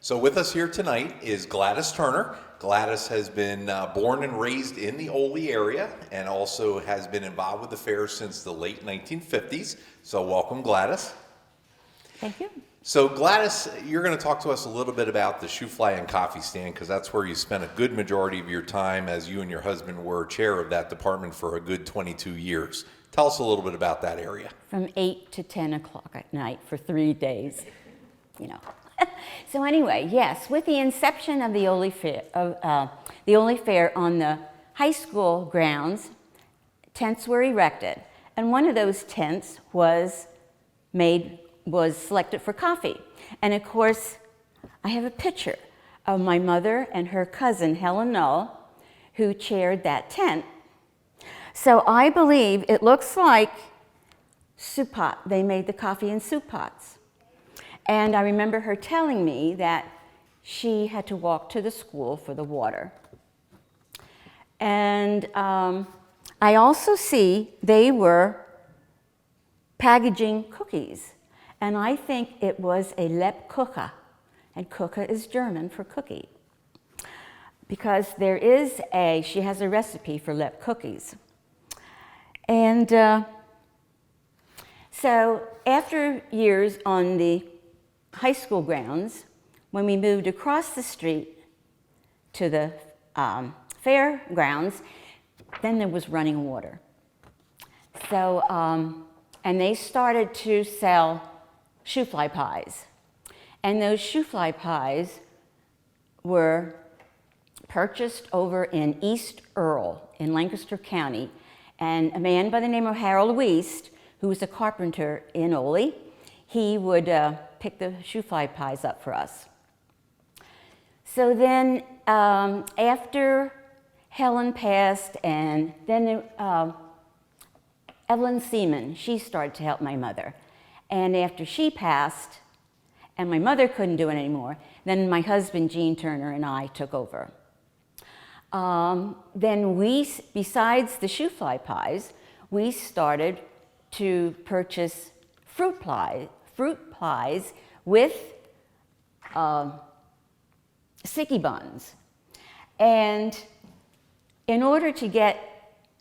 So with us here tonight is Gladys Turner. Gladys has been born and raised in the Oley area and also has been involved with the fair since the late 1950s. So welcome, Gladys. Thank you. So Gladys, you're going to talk to us a little bit about the Shoe Fly and Coffee Stand because that's where you spent a good majority of your time as you and your husband were chair of that department for a good 22 years. Tell us a little bit about that area. From 8 to 10 o'clock at night for 3 days, you know. So anyway, yes, with the inception of the Oley Fair on the high school grounds, tents were erected, and one of those tents was selected for coffee. And of course, I have a picture of my mother and her cousin Helen Null, who chaired that tent. So I believe it looks like soup pot. They made the coffee in soup pots. And I remember her telling me that she had to walk to the school for the water. And I also see they were packaging cookies. And I think it was a Lebkuche. And Kuche is German for cookie. Because she has a recipe for Lebkuches. And so after years on the high school grounds, when we moved across the street to the fairgrounds, then there was running water. So, and they started to sell shoe fly pies. And those shoe fly pies were purchased over in East Earl in Lancaster County. And a man by the name of Harold Wiest, who was a carpenter in Oley, he would pick the shoe fly pies up for us. So then after Helen passed, and then Evelyn Seaman, she started to help my mother. And after she passed, and my mother couldn't do it anymore, then my husband, Gene Turner, and I took over. Then we, besides the shoe fly pies, we started to purchase fruit pies with sticky buns. And in order to get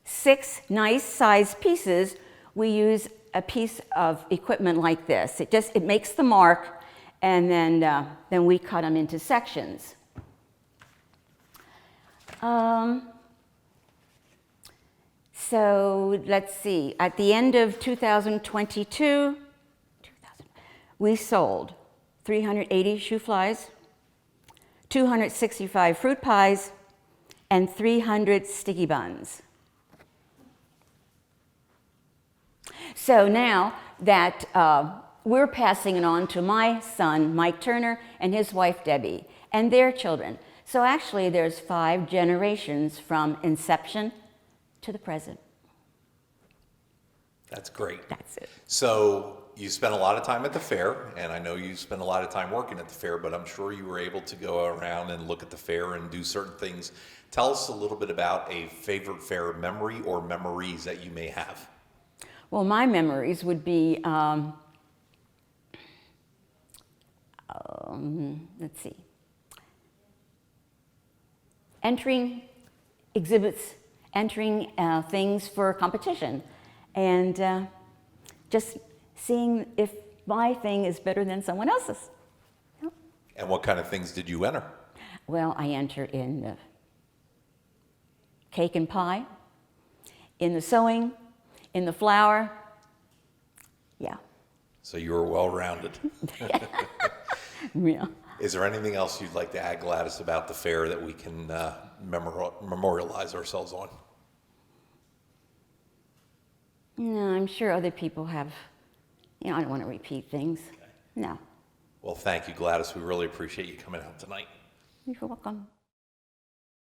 6 nice sized pieces, we use a piece of equipment like this. It makes the mark, and then we cut them into sections. So let's see, at the end of 2022, we sold 380 shoe flies, 265 fruit pies, and 300 sticky buns. So now that we're passing it on to my son, Mike Turner, and his wife, Debbie, and their children. So actually, there's 5 generations from inception to the present. That's great. That's it. So you spent a lot of time at the fair, and I know you spent a lot of time working at the fair, but I'm sure you were able to go around and look at the fair and do certain things. Tell us a little bit about a favorite fair memory or memories that you may have. Well, my memories would be, let's see, entering exhibits, entering things for competition, and just seeing if my thing is better than someone else's. Yep. And what kind of things did you enter? Well, I enter in the cake and pie, in the sewing, in the flour. Yeah. So you were well-rounded. Yeah. Is there anything else you'd like to add, Gladys, about the fair that we can memorialize ourselves on? No, I'm sure other people have, I don't want to repeat things. Okay. No. Well, thank you, Gladys. We really appreciate you coming out tonight. You're welcome.